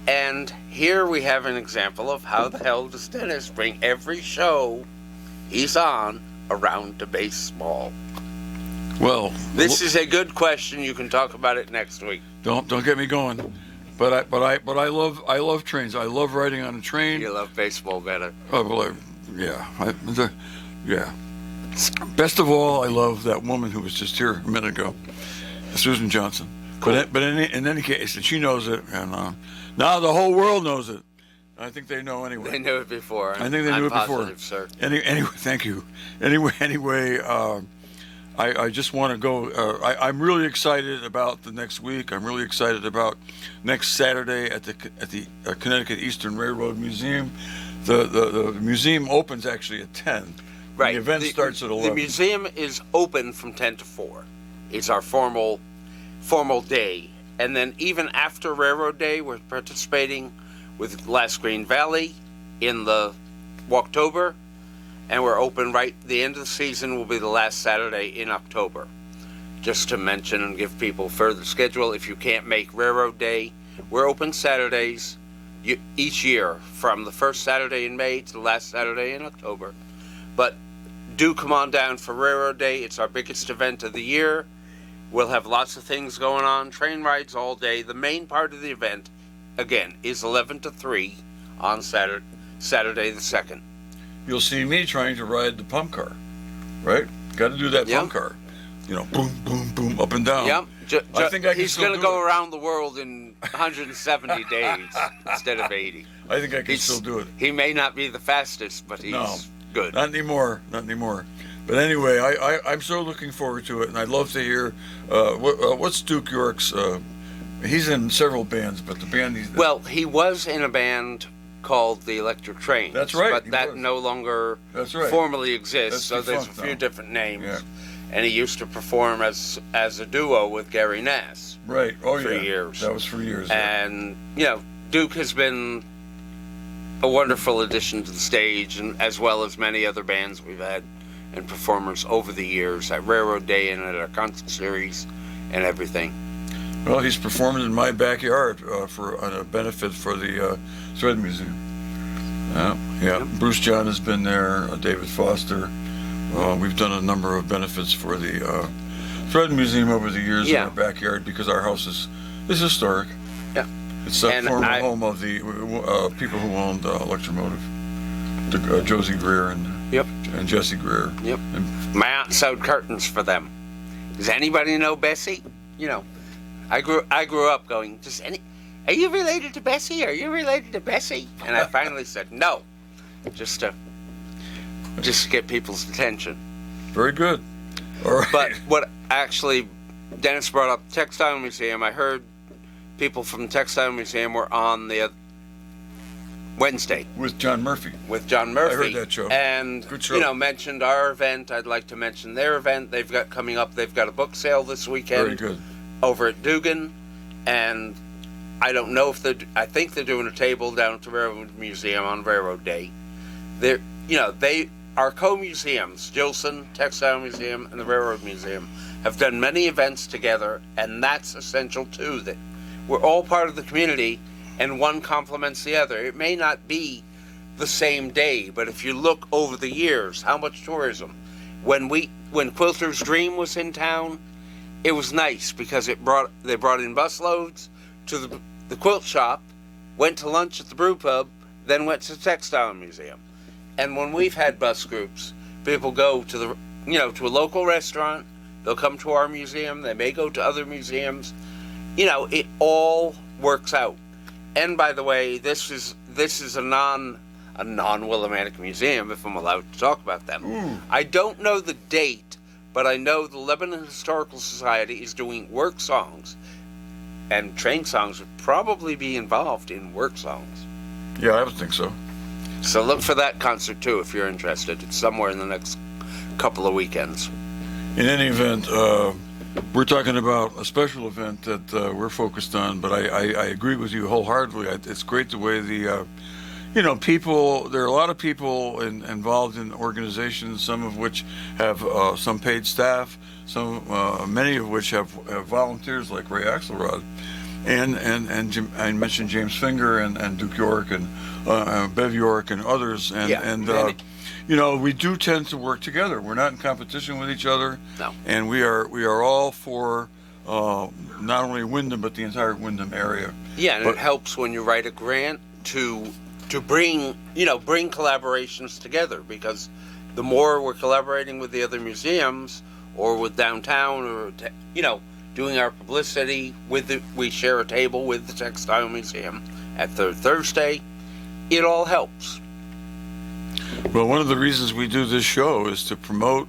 [SPEAKER 2] And here we have an example of how the hell does Dennis bring every show he's on around to baseball.
[SPEAKER 1] Well,
[SPEAKER 2] this is a good question. You can talk about it next week.
[SPEAKER 1] Don't get me going. But I love trains. I love riding on a train.
[SPEAKER 2] You love baseball better.
[SPEAKER 1] Oh, well, yeah. Best of all, I love that woman who was just here a minute ago, Susan Johnson. Cool. But in any case, and she knows it, and now the whole world knows it. I think they know anyway.
[SPEAKER 2] They knew it before.
[SPEAKER 1] I think they knew it before.
[SPEAKER 2] Positive, sir.
[SPEAKER 1] Anyway, thank you. Anyway, I just want to go. I'm really excited about the next week. I'm really excited about next Saturday at the Connecticut Eastern Railroad Museum. The museum opens actually at 10.
[SPEAKER 2] Right.
[SPEAKER 1] The event starts at 11.
[SPEAKER 2] The museum is open from 10 to 4. It's our formal day. And then even after Railroad Day, we're participating with Last Green Valley in the Walktober. And we're open the end of the season will be the last Saturday in October. Just to mention and give people further schedule, if you can't make Railroad Day, we're open Saturdays each year from the first Saturday in May to the last Saturday in October. But do come on down for Railroad Day. It's our biggest event of the year. We'll have lots of things going on, train rides all day. The main part of the event, again, is 11 to 3 on Saturday the 2nd.
[SPEAKER 1] You'll see me trying to ride the pump car, right? Got to do that pump car. Boom, boom, boom, up and down.
[SPEAKER 2] Yep.
[SPEAKER 1] I think I can
[SPEAKER 2] he's
[SPEAKER 1] still
[SPEAKER 2] going to
[SPEAKER 1] do
[SPEAKER 2] go
[SPEAKER 1] it.
[SPEAKER 2] around the world in 170 days instead of 80.
[SPEAKER 1] I think I can still do it.
[SPEAKER 2] He may not be the fastest, but he's good.
[SPEAKER 1] Not anymore. But anyway, I'm so looking forward to it, and I'd love to hear what's Duke York's. He's in several bands, but the band he's
[SPEAKER 2] Well, he was in a band called the Electric Trains.
[SPEAKER 1] That's right,
[SPEAKER 2] But
[SPEAKER 1] he
[SPEAKER 2] that
[SPEAKER 1] was.
[SPEAKER 2] no longer
[SPEAKER 1] That's right.
[SPEAKER 2] formally exists.
[SPEAKER 1] That's
[SPEAKER 2] So there's a
[SPEAKER 1] defunct
[SPEAKER 2] few
[SPEAKER 1] now.
[SPEAKER 2] different names.
[SPEAKER 1] Yeah.
[SPEAKER 2] And he used to perform as a duo with Gary Nass.
[SPEAKER 1] Right. Oh
[SPEAKER 2] for
[SPEAKER 1] yeah.
[SPEAKER 2] years.
[SPEAKER 1] That was for years. Yeah.
[SPEAKER 2] And Duke has been a wonderful addition to the stage, and as well as many other bands we've had and performers over the years at Railroad Day and at our concert series and everything.
[SPEAKER 1] Well, he's performed in my backyard for on a benefit for the Thread Museum. Yeah. Bruce John has been there. David Foster. We've done a number of benefits for the Thread Museum over the years in our backyard because our house is historic.
[SPEAKER 2] Yeah.
[SPEAKER 1] It's the
[SPEAKER 2] And
[SPEAKER 1] former home of the people who owned Electromotive, Josie Greer and Jesse Greer.
[SPEAKER 2] Yep.
[SPEAKER 1] And
[SPEAKER 2] My aunt sewed curtains for them. Does anybody know Bessie? I grew up going, are you related to Bessie? Are you related to Bessie? And I finally said no, just to get people's attention.
[SPEAKER 1] very good. All right.
[SPEAKER 2] But what actually Dennis brought up, the Textile Museum, I heard people from the Textile Museum were on the Wednesday
[SPEAKER 1] with John Murphy.
[SPEAKER 2] with John Murphy.
[SPEAKER 1] I heard that show.
[SPEAKER 2] And,
[SPEAKER 1] Good show.
[SPEAKER 2] mentioned our event. I'd like to mention their event. They've got coming up. They've got a book sale this weekend.
[SPEAKER 1] Very good.
[SPEAKER 2] Over at Dugan. And I don't know if I think they're doing a table down at the Railroad Museum on Railroad Day. They are co-museums. Gilson, Textile Museum, and the Railroad Museum have done many events together, and that's essential too, that we're all part of the community and one complements the other. It may not be the same day, but if you look over the years, how much tourism. When Quilter's Dream was in town, it was nice because they brought in busloads to the quilt shop, went to lunch at the brew pub, then went to the Textile Museum. And when we've had bus groups, people go to to a local restaurant, they'll come to our museum, they may go to other museums. It all works out. And by the way, this is a non-Willimantic museum, if I'm allowed to talk about them. I don't know the date, but I know the Lebanon Historical Society is doing work songs, and train songs would probably be involved in work songs.
[SPEAKER 1] Yeah, I would think so.
[SPEAKER 2] So look for that concert too if you're interested. It's somewhere in the next couple of weekends.
[SPEAKER 1] In any event, we're talking about a special event that we're focused on, but I agree with you wholeheartedly. It's great the way the people. There are a lot of people involved in organizations, some of which have some paid staff, many of which have volunteers like Ray Axelrod, and I mentioned James Finger and Duke York and Bev York and others, we do tend to work together. We're not in competition with each other,
[SPEAKER 2] No.
[SPEAKER 1] and we are all for not only Windham but the entire Windham area.
[SPEAKER 2] Yeah, and it helps when you write a grant to bring collaborations together, because the more we're collaborating with the other museums or with downtown or doing our publicity we share a table with the Textile Museum at Third Thursday. It all helps.
[SPEAKER 1] Well, one of the reasons we do this show is to promote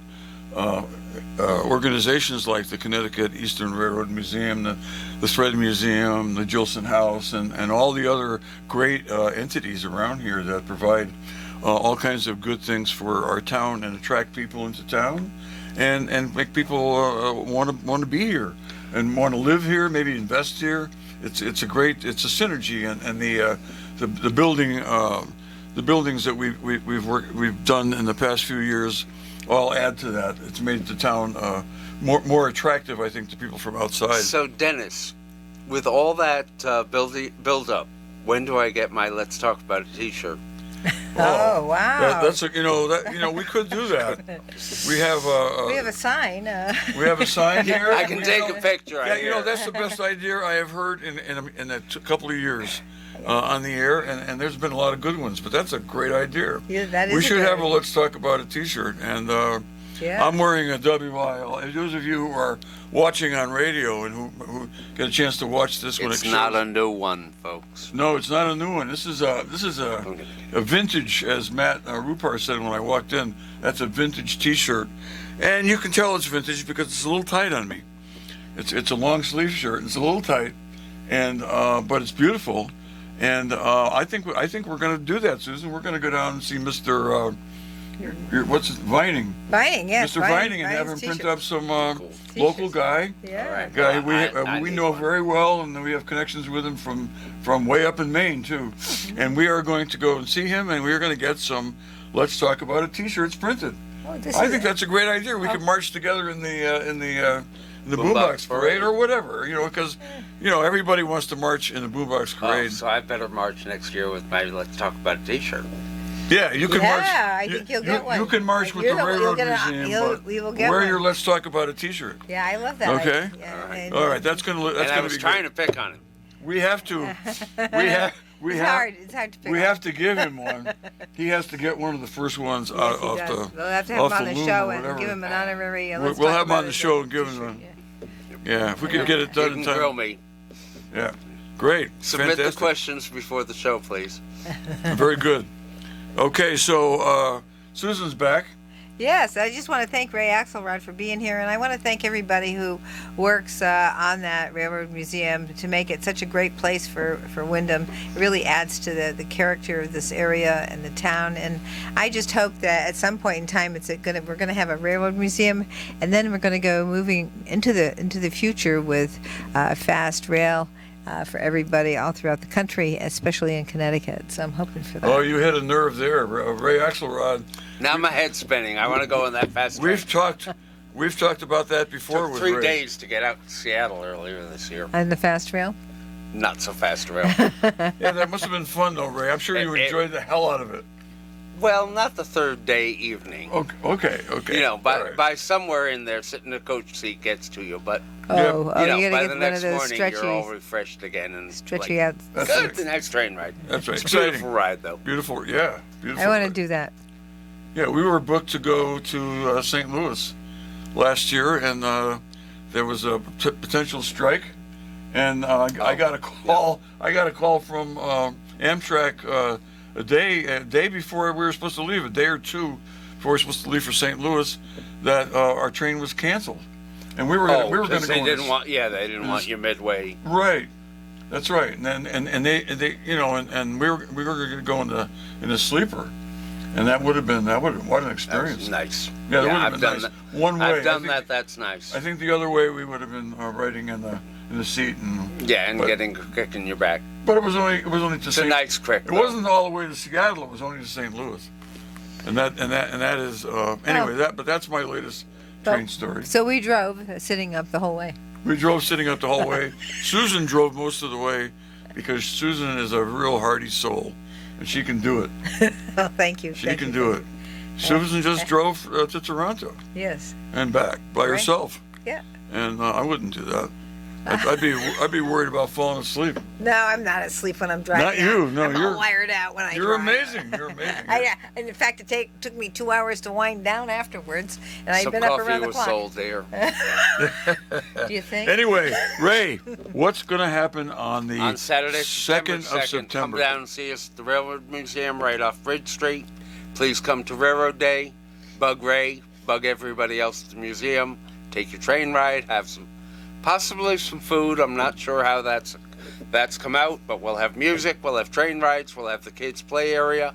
[SPEAKER 1] organizations like the Connecticut Eastern Railroad Museum, the Thread Museum, the Gilson House, and all the other great entities around here that provide all kinds of good things for our town and attract people into town, and make people want to be here and want to live here, maybe invest here. It's a synergy, and the building. The buildings that we've done in the past few years all add to that. It's made the town more attractive, I think, to people from outside.
[SPEAKER 2] So Dennis, with all that build up, when do I get my Let's Talk About It T-shirt?
[SPEAKER 4] Oh, wow.
[SPEAKER 1] We could do that. We have
[SPEAKER 4] we have a sign.
[SPEAKER 1] we have a sign here.
[SPEAKER 2] I can take a picture.
[SPEAKER 1] Yeah, that's the best idea I have heard in a couple of years. On the air, and there's been a lot of good ones, but that's a great idea.
[SPEAKER 4] Yeah, that is.
[SPEAKER 1] We should have a Let's Talk About It T-shirt, and
[SPEAKER 4] Yeah.
[SPEAKER 1] I'm wearing a WIL. Those of you who are watching on radio and who get a chance to watch this when
[SPEAKER 2] It's
[SPEAKER 1] it
[SPEAKER 2] not
[SPEAKER 1] shows.
[SPEAKER 2] a new one, folks.
[SPEAKER 1] No, it's not a new one. This is a vintage, as Matt Rupar said when I walked in. That's a vintage T-shirt, and you can tell it's vintage because it's a little tight on me. It's a long sleeve shirt. And it's a little tight, and but it's beautiful. And I think we're going to do that, Susan. We're going to go down and see Mr. What's it, Vining?
[SPEAKER 4] Vining, yes.
[SPEAKER 1] Mr. Vining, and have him print up some local guy.
[SPEAKER 4] Yeah.
[SPEAKER 2] All right.
[SPEAKER 1] Guy
[SPEAKER 2] I
[SPEAKER 1] we
[SPEAKER 2] need
[SPEAKER 1] know
[SPEAKER 2] one.
[SPEAKER 1] very well, and we have connections with him from way up in Maine too. And we are going to go and see him, and we are going to get some Let's Talk About It T-shirts printed.
[SPEAKER 4] Oh,
[SPEAKER 1] I think that's a great idea. We could march together in the Boombox Parade or whatever, because everybody wants to march in the Boombox
[SPEAKER 2] Oh,
[SPEAKER 1] Parade.
[SPEAKER 2] so I better march next year with my Let's Talk About a T-shirt.
[SPEAKER 1] Yeah, you can march.
[SPEAKER 4] Yeah, I think you'll get one.
[SPEAKER 1] You can march with
[SPEAKER 4] You're
[SPEAKER 1] the
[SPEAKER 4] the- you'll
[SPEAKER 1] Railroad
[SPEAKER 4] get a-
[SPEAKER 1] Museum,
[SPEAKER 4] you'll-
[SPEAKER 1] but
[SPEAKER 4] we will get
[SPEAKER 1] wear
[SPEAKER 4] one.
[SPEAKER 1] your Let's Talk About It T-shirt.
[SPEAKER 4] Yeah, I love that.
[SPEAKER 1] Okay. All right, that's gonna
[SPEAKER 2] And I was
[SPEAKER 1] be
[SPEAKER 2] trying
[SPEAKER 1] great.
[SPEAKER 2] to pick on it.
[SPEAKER 1] We have to. We
[SPEAKER 4] It's
[SPEAKER 1] have.
[SPEAKER 4] hard. It's hard to pick
[SPEAKER 1] We
[SPEAKER 4] up.
[SPEAKER 1] have to give him one. He has to get one of the first ones
[SPEAKER 4] Yes,
[SPEAKER 1] off
[SPEAKER 4] he does.
[SPEAKER 1] the.
[SPEAKER 4] We'll have to have
[SPEAKER 1] off
[SPEAKER 4] him on
[SPEAKER 1] the
[SPEAKER 4] the
[SPEAKER 1] loom
[SPEAKER 4] show
[SPEAKER 1] or
[SPEAKER 4] and
[SPEAKER 1] whatever.
[SPEAKER 4] give him an honorary.
[SPEAKER 1] We'll have him on the show and give him a. Yeah, if we could get it
[SPEAKER 2] You
[SPEAKER 1] done
[SPEAKER 2] can
[SPEAKER 1] in
[SPEAKER 2] grill
[SPEAKER 1] time.
[SPEAKER 2] me.
[SPEAKER 1] Yeah, great.
[SPEAKER 2] Submit
[SPEAKER 1] Fantastic.
[SPEAKER 2] the questions before the show, please.
[SPEAKER 1] Very good. Okay, so Susan's back.
[SPEAKER 4] Yes, I just want to thank Ray Axelrod for being here, and I want to thank everybody who works on that Railroad Museum to make it such a great place for Wyndham. It really adds to the character of this area and the town, and I just hope that at some point in time we're going to have a Railroad Museum, and then we're going to go moving into the future with fast rail. For everybody all throughout the country, especially in Connecticut. So I'm hoping for that.
[SPEAKER 1] Oh, you hit a nerve there, Ray Axelrod.
[SPEAKER 2] Now my head's spinning. I want to go on that fast train.
[SPEAKER 1] We've talked about that before
[SPEAKER 2] Took
[SPEAKER 1] with
[SPEAKER 2] 3
[SPEAKER 1] Ray.
[SPEAKER 2] days to get out to Seattle earlier this year.
[SPEAKER 4] And the fast rail?
[SPEAKER 2] Not so fast rail.
[SPEAKER 1] Yeah, that must have been fun though, Ray. I'm sure you enjoyed the hell out of it.
[SPEAKER 2] Well, not the third day evening.
[SPEAKER 1] Okay.
[SPEAKER 2] By
[SPEAKER 1] All right.
[SPEAKER 2] by somewhere in there, sitting in the coach seat gets to you. But
[SPEAKER 4] Oh,
[SPEAKER 1] Yeah.
[SPEAKER 4] you
[SPEAKER 2] by
[SPEAKER 4] gotta
[SPEAKER 2] the
[SPEAKER 4] get one
[SPEAKER 2] next
[SPEAKER 4] of those
[SPEAKER 2] morning, you're all
[SPEAKER 4] stretchy
[SPEAKER 2] refreshed again and
[SPEAKER 4] stretchy out.
[SPEAKER 1] That's
[SPEAKER 2] good.
[SPEAKER 1] right.
[SPEAKER 2] The next train ride.
[SPEAKER 1] That's right.
[SPEAKER 2] It's a
[SPEAKER 1] Exciting.
[SPEAKER 2] beautiful ride, though.
[SPEAKER 1] Beautiful, yeah. Beautiful.
[SPEAKER 4] I want to
[SPEAKER 1] ride.
[SPEAKER 4] do that.
[SPEAKER 1] Yeah, we were booked to go to St. Louis last year, and there was a potential strike, and I got a call. I got a call from Amtrak a day before we were supposed to leave, a day or two before we were supposed to leave for St. Louis, that our train was canceled, and we were gonna, we were going to go.
[SPEAKER 2] They didn't want. Yeah, they didn't want you midway.
[SPEAKER 1] Right. That's right. And then and they and we were going to go in a sleeper, and that would have been what an experience.
[SPEAKER 2] That's nice.
[SPEAKER 1] Yeah, that would have
[SPEAKER 2] I've
[SPEAKER 1] been
[SPEAKER 2] done
[SPEAKER 1] nice.
[SPEAKER 2] that.
[SPEAKER 1] One way.
[SPEAKER 2] I've done
[SPEAKER 1] I think,
[SPEAKER 2] that. That's nice.
[SPEAKER 1] I think the other way we would have been riding in the seat and.
[SPEAKER 2] Yeah, and
[SPEAKER 1] but-
[SPEAKER 2] getting a kick in your back.
[SPEAKER 1] But it was only to
[SPEAKER 2] It's a nice crick.
[SPEAKER 1] It wasn't all the way to Seattle. It was only to St. Louis, and that is anyway. But that's my latest train story.
[SPEAKER 4] So we drove sitting up the whole way.
[SPEAKER 1] We drove sitting up the whole way. Susan drove most of the way because Susan is a real hardy soul, and she can do it.
[SPEAKER 4] Oh, thank you.
[SPEAKER 1] She
[SPEAKER 4] Thank
[SPEAKER 1] can
[SPEAKER 4] you.
[SPEAKER 1] do it. Susan just drove to Toronto
[SPEAKER 4] Yes.
[SPEAKER 1] and back by
[SPEAKER 4] Right.
[SPEAKER 1] herself,
[SPEAKER 4] Yeah.
[SPEAKER 1] and I wouldn't do that. I'd be worried about falling asleep.
[SPEAKER 4] No, I'm not asleep when I'm driving.
[SPEAKER 1] Not you. No,
[SPEAKER 4] I'm
[SPEAKER 1] you're
[SPEAKER 4] all wired out when I
[SPEAKER 1] You're
[SPEAKER 4] drive.
[SPEAKER 1] amazing. You're amazing.
[SPEAKER 4] And in fact, it took me 2 hours to wind down afterwards, and I've
[SPEAKER 2] Some
[SPEAKER 4] been up
[SPEAKER 2] coffee
[SPEAKER 4] around the
[SPEAKER 2] was
[SPEAKER 4] clock.
[SPEAKER 2] sold there.
[SPEAKER 4] Do you think?
[SPEAKER 1] Anyway, Ray, what's going to happen on the
[SPEAKER 2] On Saturday,
[SPEAKER 1] 2nd of
[SPEAKER 2] Come
[SPEAKER 1] September?
[SPEAKER 2] down and see us at the Railroad Museum right off Bridge Street. Please come to Railroad Day. Bug Ray, bug everybody else at the museum. Take your train ride. Have possibly some food. I'm not sure how that's come out, but we'll have music. We'll have train rides. We'll have the kids' play area,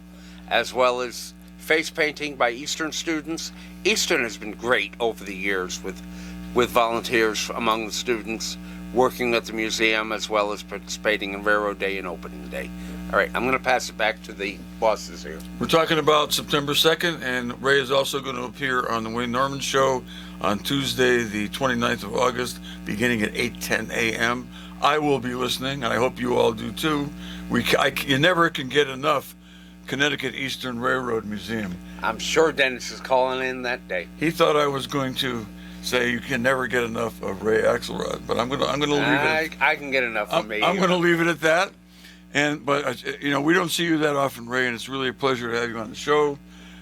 [SPEAKER 2] as well as face painting by Eastern students. Eastern has been great over the years with volunteers among the students working at the museum as well as participating in Railroad Day and Opening Day. All right, I'm going to pass it back to the bosses here.
[SPEAKER 1] We're talking about September 2nd, and Ray is also going to appear on the Wayne Norman Show on Tuesday, the 29th of August, beginning at 8:10 a.m. I will be listening, and I hope you all do too. You never can get enough Connecticut Eastern Railroad Museum.
[SPEAKER 2] I'm sure Dennis is calling in that day.
[SPEAKER 1] He thought I was going to say you can never get enough of Ray Axelrod, but I'm going to leave it.
[SPEAKER 2] I can get enough of me.
[SPEAKER 1] I'm going to leave it at that. But we don't see you that often, Ray, and it's really a pleasure to have you on the show.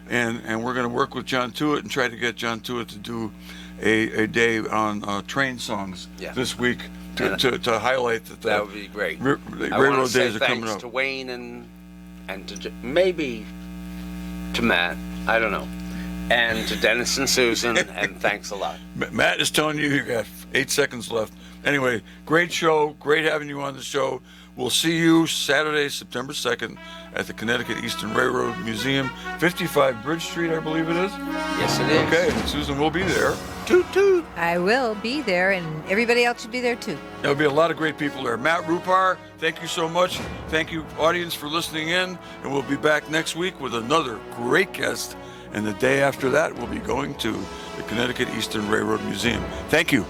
[SPEAKER 1] and we're going to work with John Tewitt and try to get John Tewitt to do a day on train songs this week to highlight
[SPEAKER 2] that would be great.
[SPEAKER 1] The
[SPEAKER 2] I
[SPEAKER 1] railroad
[SPEAKER 2] want to say
[SPEAKER 1] days are coming
[SPEAKER 2] thanks
[SPEAKER 1] up.
[SPEAKER 2] to Wayne and to maybe to Matt. I don't know. And to Dennis and Susan, and thanks a lot.
[SPEAKER 1] Matt is telling you got 8 seconds left. Anyway, great show. Great having you on the show. We'll see you Saturday, September 2nd at the Connecticut Eastern Railroad Museum, 55 Bridge Street, I believe it is.
[SPEAKER 2] Yes, it is.
[SPEAKER 1] Okay, and Susan will be there.
[SPEAKER 2] Toot toot.
[SPEAKER 4] I will be there, and everybody else should be there too.
[SPEAKER 1] There'll be a lot of great people there. Matt Rupar, thank you so much. Thank you, audience, for listening in. And we'll be back next week with another great guest. And the day after that, we'll be going to the Connecticut Eastern Railroad Museum. Thank you.